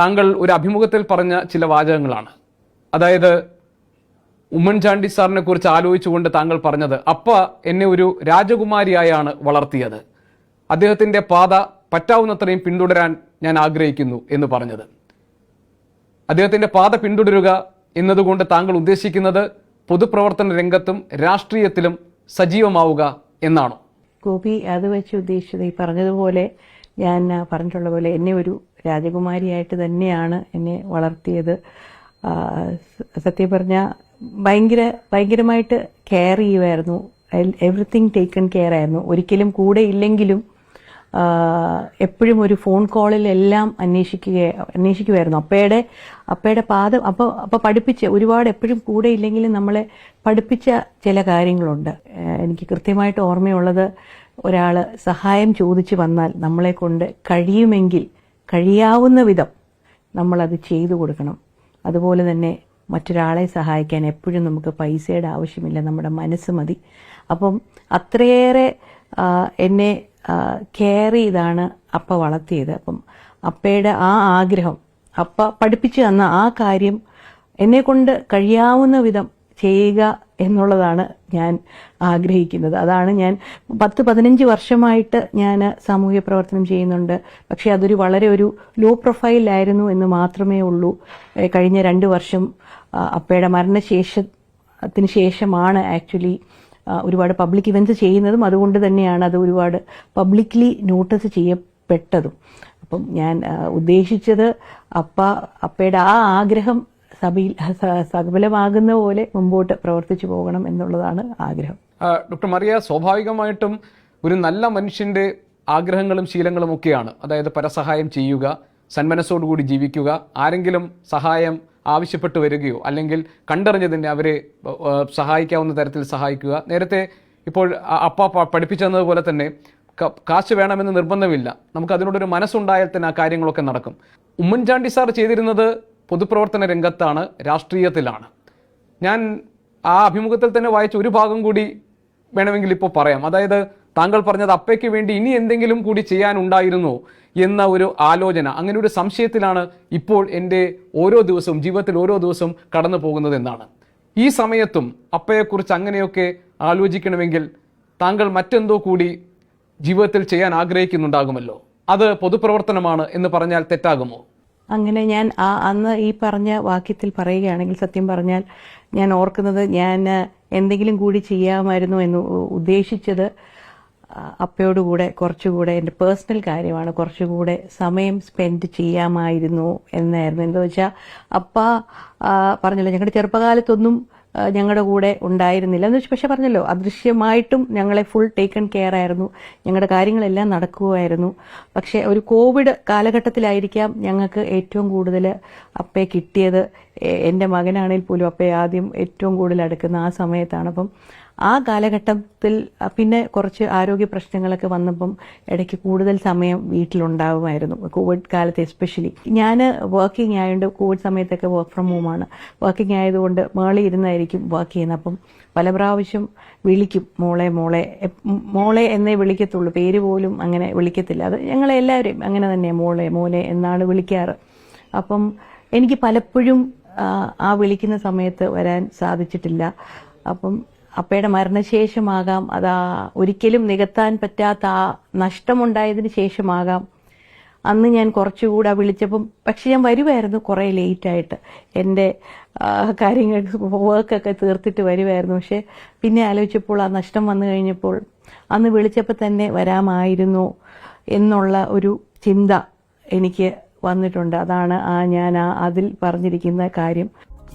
താങ്കൾ ഒരു അഭിമുഖത്തിൽ പറഞ്ഞ ചില വാചകങ്ങളാണ്. അതായത് ഉമ്മൻചാണ്ടി സാറിനെ കുറിച്ച് ആലോചിച്ചുകൊണ്ട് താങ്കൾ പറഞ്ഞത്, അപ്പ എന്നെ ഒരു രാജകുമാരിയായാണ് വളർത്തിയത്, അദ്ദേഹത്തിൻ്റെ പാത പറ്റാവുന്നത്രയും പിന്തുടരാൻ ഞാൻ ആഗ്രഹിക്കുന്നു എന്ന് പറഞ്ഞത്. അദ്ദേഹത്തിൻ്റെ പാത പിന്തുടരുക എന്നതുകൊണ്ട് താങ്കൾ ഉദ്ദേശിക്കുന്നത് പൊതുപ്രവർത്തന രംഗത്തും രാഷ്ട്രീയത്തിലും സജീവമാവുക എന്നാണോ? ഗോപി, അത് വെച്ച് ഉദ്ദേശിച്ചത് ഈ പറഞ്ഞതുപോലെ, ഞാൻ പറഞ്ഞിട്ടുള്ള പോലെ എന്നെ ഒരു രാജകുമാരിയായിട്ട് തന്നെയാണ് എന്നെ വളർത്തിയത്. സത്യം പറഞ്ഞാൽ ഭയങ്കരമായിട്ട് കെയർ ചെയ്യുമായിരുന്നു. എവറിത്തിങ് ടേക്കൺ കെയർ ആയിരുന്നു. ഒരിക്കലും കൂടെ ഇല്ലെങ്കിലും എപ്പോഴും ഒരു ഫോൺ കോളിലെല്ലാം അന്വേഷിക്കുമായിരുന്നു. അപ്പയുടെ പാത അപ്പൊ പഠിപ്പിച്ച് ഒരുപാട്, എപ്പോഴും കൂടെ ഇല്ലെങ്കിലും നമ്മളെ പഠിപ്പിച്ച ചില കാര്യങ്ങളുണ്ട്. എനിക്ക് കൃത്യമായിട്ട് ഓർമ്മയുള്ളത്, ഒരാൾ സഹായം ചോദിച്ചു വന്നാൽ നമ്മളെ കൊണ്ട് കഴിയാവുന്ന വിധം നമ്മളത് ചെയ്തു കൊടുക്കണം. അതുപോലെ തന്നെ മറ്റൊരാളെ സഹായിക്കാൻ എപ്പോഴും നമുക്ക് പൈസയുടെ ആവശ്യമില്ല, നമ്മുടെ മനസ്സ് മതി. അപ്പം അത്രയേറെ എന്നെ കെയർ ചെയ്താണ് അപ്പ വളർത്തിയത്. അപ്പം അപ്പയുടെ ആ ആഗ്രഹം, അപ്പ പഠിപ്പിച്ചു തന്ന ആ കാര്യം എന്നെ കൊണ്ട് കഴിയാവുന്ന വിധം ചെയ്യുക എന്നുള്ളതാണ് ഞാൻ ആഗ്രഹിക്കുന്നത്. അതാണ് ഞാൻ 10-15 വർഷമായിട്ട് ഞാൻ സാമൂഹ്യ പ്രവർത്തനം ചെയ്യുന്നുണ്ട്. പക്ഷേ അതൊരു വളരെ ഒരു ലോ പ്രൊഫൈലായിരുന്നു എന്ന് മാത്രമേ ഉള്ളൂ. കഴിഞ്ഞ 2 വർഷം അപ്പയുടെ മരണത്തിന് ശേഷമാണ് ആക്ച്വലി ഒരുപാട് പബ്ലിക് ഇവന്റ്സ് ചെയ്യുന്നതും. അതുകൊണ്ട് തന്നെയാണ് അത് ഒരുപാട് പബ്ലിക്ലി നോട്ടീസ് ചെയ്യപ്പെട്ടതും. അപ്പം ഞാൻ ഉദ്ദേശിച്ചത് അപ്പയുടെ ആ ആഗ്രഹം സഫലമാകുന്ന പോലെ മുമ്പോട്ട് പ്രവർത്തിച്ചു പോകണം എന്നുള്ളതാണ് ആഗ്രഹം. ഡോക്ടർ മറിയ, സ്വാഭാവികമായിട്ടും ഒരു നല്ല മനുഷ്യന്റെ ആഗ്രഹങ്ങളും ശീലങ്ങളും ഒക്കെയാണ്, അതായത് പരസഹായം ചെയ്യുക, സന്മനസ്സോടുകൂടി ജീവിക്കുക, ആരെങ്കിലും സഹായം ആവശ്യപ്പെട്ടു വരികയോ അല്ലെങ്കിൽ കണ്ടറിഞ്ഞതിനെ അവരെ സഹായിക്കാവുന്ന തരത്തിൽ സഹായിക്കുക. നേരത്തെ ഇപ്പോൾ അപ്പ പഠിപ്പിച്ചതുപോലെ തന്നെ കാശ് വേണമെന്ന് നിർബന്ധമില്ല, നമുക്ക് അതിനോടൊരു മനസ്സുണ്ടായാൽ തന്നെ ആ കാര്യങ്ങളൊക്കെ നടക്കും. ഉമ്മൻചാണ്ടി സാർ ചെയ്തിരുന്നത് പൊതുപ്രവർത്തന രംഗത്താണ്, രാഷ്ട്രീയത്തിലാണ്. ഞാൻ ആ അഭിമുഖത്തിൽ തന്നെ വായിച്ച ഒരു ഭാഗം കൂടി വേണമെങ്കിൽ ഇപ്പോൾ പറയാം. അതായത് താങ്കൾ പറഞ്ഞത് അപ്പയ്ക്ക് വേണ്ടി ഇനി എന്തെങ്കിലും കൂടി ചെയ്യാനുണ്ടായിരുന്നോ എന്ന ഒരു ആലോചന, അങ്ങനെ ഒരു സംശയത്തിലാണ് ഇപ്പോൾ എൻ്റെ ഓരോ ദിവസവും, ജീവിതത്തിൽ ഓരോ ദിവസവും കടന്നു പോകുന്നത് എന്നാണ്. ഈ സമയത്തും അപ്പയെക്കുറിച്ച് അങ്ങനെയൊക്കെ ആലോചിക്കണമെങ്കിൽ താങ്കൾ മറ്റെന്തോ കൂടി ജീവിതത്തിൽ ചെയ്യാൻ ആഗ്രഹിക്കുന്നുണ്ടാകുമല്ലോ. അത് പൊതുപ്രവർത്തനമാണ് എന്ന് പറഞ്ഞാൽ തെറ്റാകുമോ? അങ്ങനെ ഞാൻ അന്ന് ഈ പറഞ്ഞ വാക്യത്തിൽ പറയുകയാണെങ്കിൽ, സത്യം പറഞ്ഞാൽ ഞാൻ ഓർക്കുന്നത്, ഞാൻ എന്തെങ്കിലും കൂടി ചെയ്യാമായിരുന്നു എന്ന് ഉദ്ദേശിച്ചത് അപ്പയോടുകൂടെ കുറച്ചുകൂടെ എൻ്റെ പേഴ്സണൽ കാര്യമാണ്, കുറച്ചുകൂടെ സമയം സ്പെൻഡ് ചെയ്യാമായിരുന്നു എന്നായിരുന്നു. എന്താ വെച്ചാൽ അപ്പ പറഞ്ഞല്ലോ, ഞങ്ങളുടെ ചെറുപ്പകാലത്തൊന്നും ഞങ്ങളുടെ കൂടെ ഉണ്ടായിരുന്നില്ല എന്ന് വെച്ചാൽ, പക്ഷെ പറഞ്ഞല്ലോ അദൃശ്യമായിട്ടും ഞങ്ങളെ ഫുൾ ടേക്കൺ കെയർ ആയിരുന്നു, ഞങ്ങളുടെ കാര്യങ്ങളെല്ലാം നടക്കുമായിരുന്നു. പക്ഷെ ഒരു കോവിഡ് കാലഘട്ടത്തിലായിരിക്കാം ഞങ്ങൾക്ക് ഏറ്റവും കൂടുതൽ അപ്പയെ കിട്ടിയത്. എൻ്റെ മകനാണെങ്കിൽ പോലും അപ്പയെ ആദ്യം ഏറ്റവും കൂടുതൽ അടുക്കുന്ന ആ സമയത്താണ്. അപ്പം ആ കാലഘട്ടത്തിൽ പിന്നെ കുറച്ച് ആരോഗ്യ പ്രശ്നങ്ങളൊക്കെ വന്നപ്പം ഇടയ്ക്ക് കൂടുതൽ സമയം വീട്ടിലുണ്ടാവുമായിരുന്നു, കോവിഡ് കാലത്ത് എസ്പെഷ്യലി. ഞാൻ വർക്കിംഗ് ആയതുകൊണ്ട് കോവിഡ് സമയത്തൊക്കെ വർക്ക് ഫ്രം ഹോമാണ്. വർക്കിംഗ് ആയതുകൊണ്ട് മേളിൽ ഇരുന്നായിരിക്കും വർക്ക് ചെയ്യുന്നത്. അപ്പം പല പ്രാവശ്യം വിളിക്കും, മോളെ എന്നേ വിളിക്കത്തുള്ളൂ, പേര് പോലും അങ്ങനെ വിളിക്കത്തില്ല. അത് ഞങ്ങളെല്ലാവരെയും അങ്ങനെ തന്നെ മോനെ എന്നാണ് വിളിക്കാറ്. അപ്പം എനിക്ക് പലപ്പോഴും ആ വിളിക്കുന്ന സമയത്ത് വരാൻ സാധിച്ചിട്ടില്ല. അപ്പം അപ്പയുടെ മരണശേഷമാകാം, അതാ ഒരിക്കലും നികത്താൻ പറ്റാത്ത ആ നഷ്ടമുണ്ടായതിന് ശേഷമാകാം അന്ന് ഞാൻ കുറച്ചുകൂടെ വിളിച്ചപ്പം. പക്ഷെ ഞാൻ വരുമായിരുന്നു കുറേ ലേറ്റായിട്ട്, എൻ്റെ കാര്യങ്ങൾ വർക്കൊക്കെ തീർത്തിട്ട് വരുമായിരുന്നു. പക്ഷെ പിന്നെ ആലോചിച്ചപ്പോൾ ആ നഷ്ടം വന്നു കഴിഞ്ഞപ്പോൾ അന്ന് വിളിച്ചപ്പോൾ തന്നെ വരാമായിരുന്നു എന്നുള്ള ഒരു ചിന്ത എനിക്ക് വന്നിട്ടുണ്ട്. അതാണ് ഞാൻ അതിൽ പറഞ്ഞിരിക്കുന്ന കാര്യം.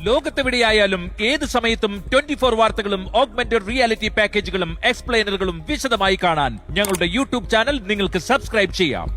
ലോകത്തെവിടെയായാലും ഏത് സമയത്തും 24 വാർത്തകളും ഓഗ്മെന്റഡ് റിയാലിറ്റി പാക്കേജുകളും എക്സ്പ്ലെയിനറുകളും വിശദമായി കാണാൻ ഞങ്ങളുടെ യൂട്യൂബ് ചാനൽ നിങ്ങൾക്ക് സബ്സ്ക്രൈബ് ചെയ്യാം.